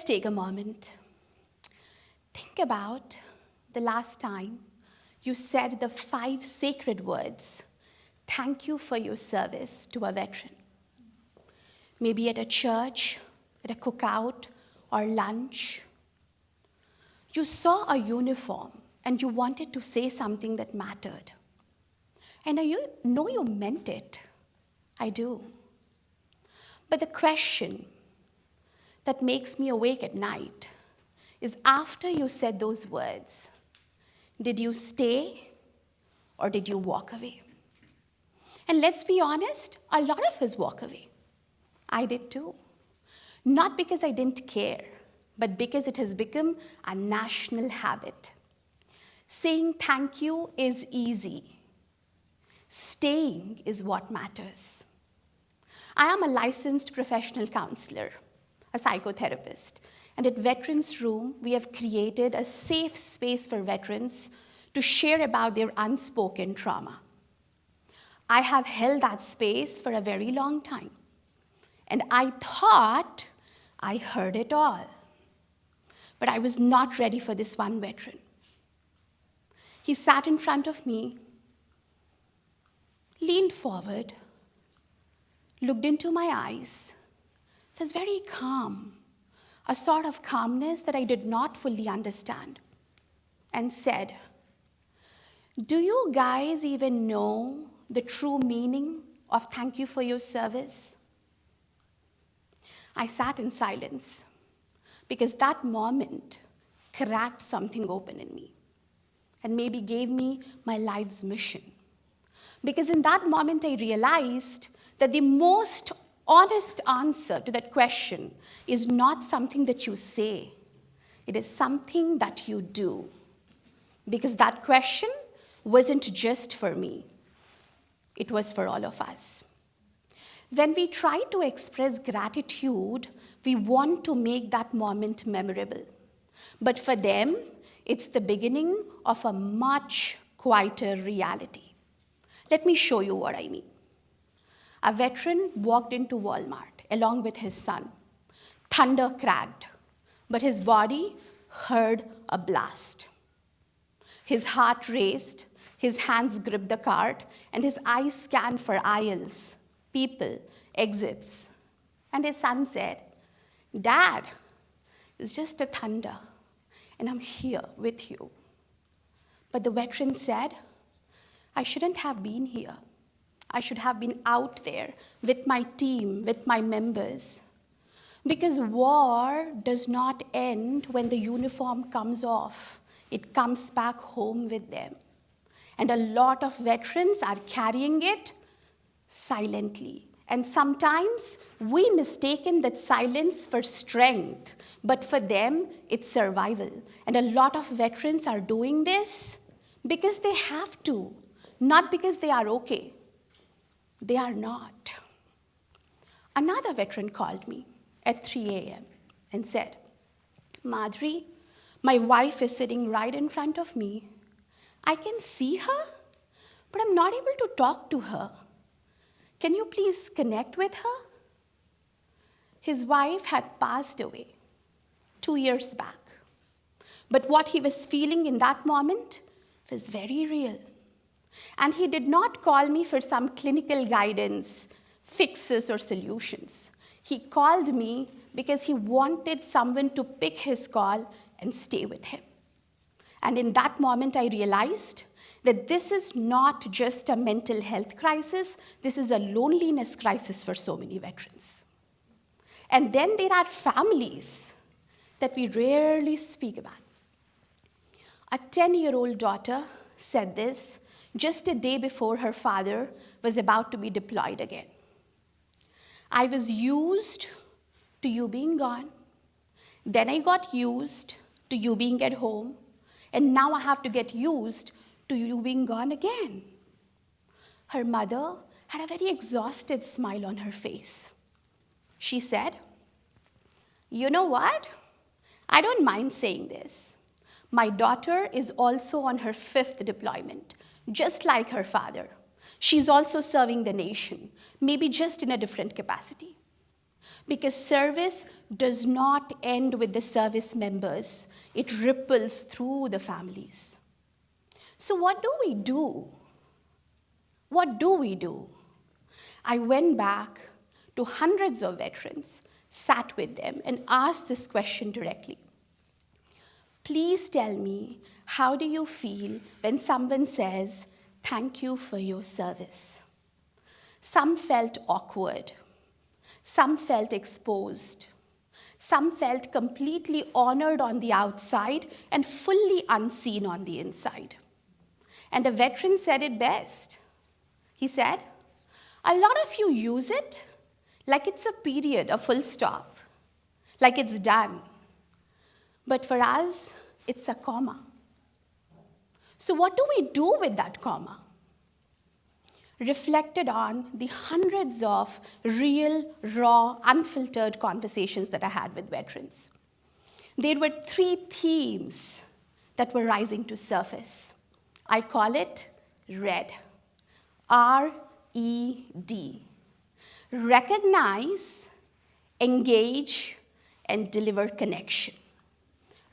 take a moment. Think about the last time you said the 5 sacred words, "Thank you for your service," to a veteran. Maybe at a church, at a cookout, or lunch. You saw a uniform and you wanted to say something that mattered. And I know you meant it. I do. But the question that makes me awake at night is, after you said those words, did you stay or did you walk away? And let's be honest, a lot of us walk away. I did too. Not because I didn't care, but because it has become a national habit. Saying thank you is easy. Staying is what matters. I am a licensed professional counselor, a psychotherapist, and at Veterans Room, we have created a safe space for veterans to share about their unspoken trauma. I have held that space for a very long time, and I thought I heard it all. But I was not ready for this one veteran. He sat in front of me, leaned forward, looked into my eyes, was very calm, a sort of calmness that I did not fully understand, and said, "Do you guys even know the true meaning of thank you for your service?" I sat in silence because that moment cracked something open in me and maybe gave me my life's mission. Because in that moment, I realized that the most honest answer to that question is not something that you say. It is something that you do. Because that question wasn't just for me. It was for all of us. When we try to express gratitude, we want to make that moment memorable. But for them, it's the beginning of a much quieter reality. Let me show you what I mean. A veteran walked into Walmart along with his son. Thunder cracked, but his body heard a blast. His heart raced, his hands gripped the cart, and his eyes scanned for aisles, people, exits. And his son said, "Dad, it's just a thunder, and I'm here with you." But the veteran said, "I shouldn't have been here. I should have been out there with my team, with my members." Because war does not end when the uniform comes off. It comes back home with them. And a lot of veterans are carrying it silently. And sometimes we mistaken that silence for strength, but for them, it's survival. And a lot of veterans are doing this because they have to, not because they are okay. They are not. Another veteran called me at 3 a.m. and said, "Madhuri, my wife is sitting right in front of me. I can see her, but I'm not able to talk to her. Can you please connect with her?" His wife had passed away 2 years back. But what he was feeling in that moment was very real. And he did not call me for some clinical guidance, fixes, or solutions. He called me because he wanted someone to pick his call and stay with him. And in that moment, I realized that this is not just a mental health crisis, this is a loneliness crisis for so many veterans. And then there are families that we rarely speak about. A 10-year-old daughter said this just a day before her father was about to be deployed again. "I was used to you being gone. Then I got used to you being at home. And now I have to get used to you being gone again." Her mother had a very exhausted smile on her face. She said, "You know what? I don't mind saying this. My daughter is also on her 5th deployment, just like her father. She's also serving the nation, maybe just in a different capacity. Because service does not end with the service members. It ripples through the families. So what do we do? What do we do? I went back to hundreds of veterans, sat with them, and asked this question directly. Please tell me, how do you feel when someone says, "Thank you for your service"? Some felt awkward. Some felt exposed. Some felt completely honored on the outside and fully unseen on the inside. And a veteran said it best. He said, "A lot of you use it like it's a period, a full stop, like it's done. But for us, it's a comma." So what do we do with that comma? Reflected on the hundreds of real, raw, unfiltered conversations that I had with veterans. There were 3 themes that were rising to surface. I call it RED. R-E-D. Recognize, engage, and deliver connection.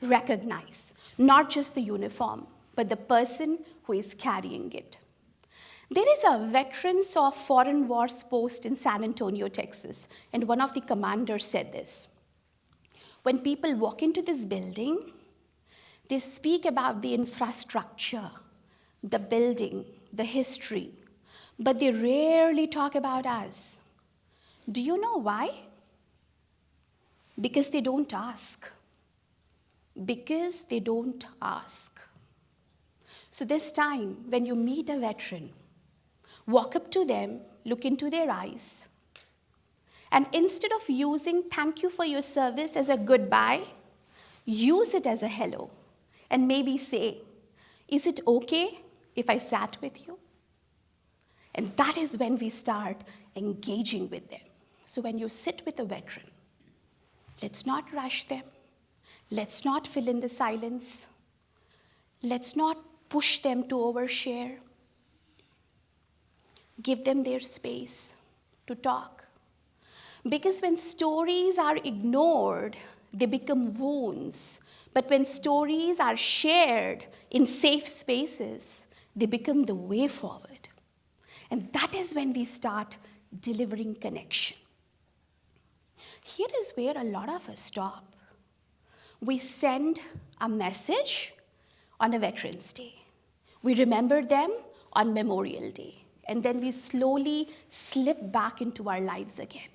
Recognize, not just the uniform, but the person who is carrying it. There is a Veterans of Foreign Wars post in San Antonio, Texas, and one of the commanders said this. When people walk into this building, they speak about the infrastructure, the building, the history, but they rarely talk about us. Do you know why? Because they don't ask. Because they don't ask. So this time, when you meet a veteran, walk up to them, look into their eyes, and instead of using "thank you for your service" as a goodbye, use it as a hello, and maybe say, "Is it okay if I sat with you?" And that is when we start engaging with them. So when you sit with a veteran, let's not rush them. Let's not fill in the silence. Let's not push them to overshare. Give them their space to talk. Because when stories are ignored, they become wounds. But when stories are shared in safe spaces, they become the way forward. And that is when we start delivering connection. Here is where a lot of us stop. We send a message on a Veterans Day. We remember them on Memorial Day. And then we slowly slip back into our lives again.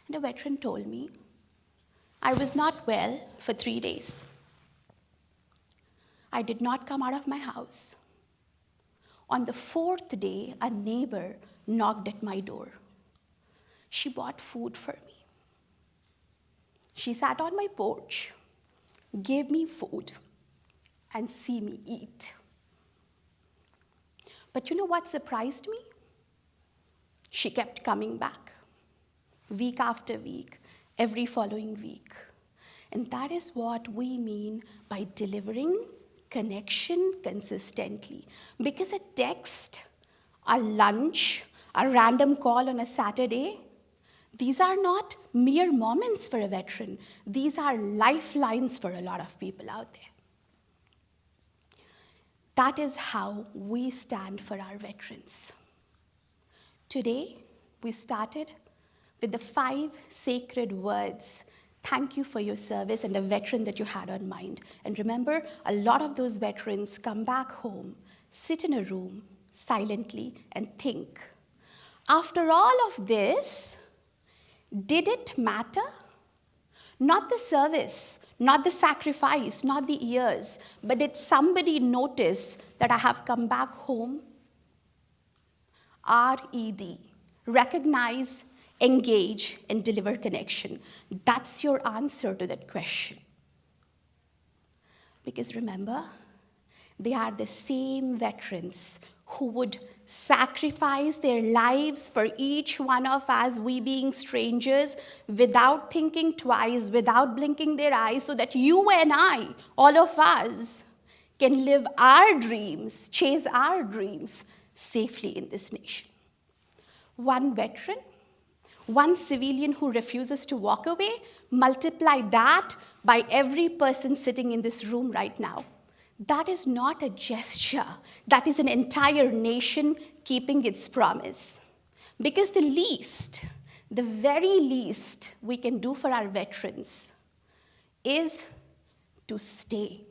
And a veteran told me, "I was not well for 3 days. I did not come out of my house. On the 4th day, a neighbor knocked at my door. She bought food for me. She sat on my porch, gave me food, and see me eat. But you know what surprised me? She kept coming back, week after week, every following week. And that is what we mean by delivering connection consistently. Because a text, a lunch, a random call on a Saturday, these are not mere moments for a veteran. These are lifelines for a lot of people out there. That is how we stand for our veterans. Today, we started with the 5 sacred words. Thank you for your service, and a veteran that you had on mind. And remember, a lot of those veterans come back home, sit in a room silently, and think. After all of this, did it matter? Not the service, not the sacrifice, not the years, but did somebody notice that I have come back home? RED, recognize, engage, and deliver connection. That's your answer to that question. Because remember, they are the same veterans who would sacrifice their lives for each one of us, we being strangers, without thinking twice, without blinking their eyes, so that you and I, all of us, can live our dreams, chase our dreams safely in this nation. One veteran, one civilian who refuses to walk away, multiply that by every person sitting in this room right now. That is not a gesture. That is an entire nation keeping its promise. Because the very least we can do for our veterans is to stay.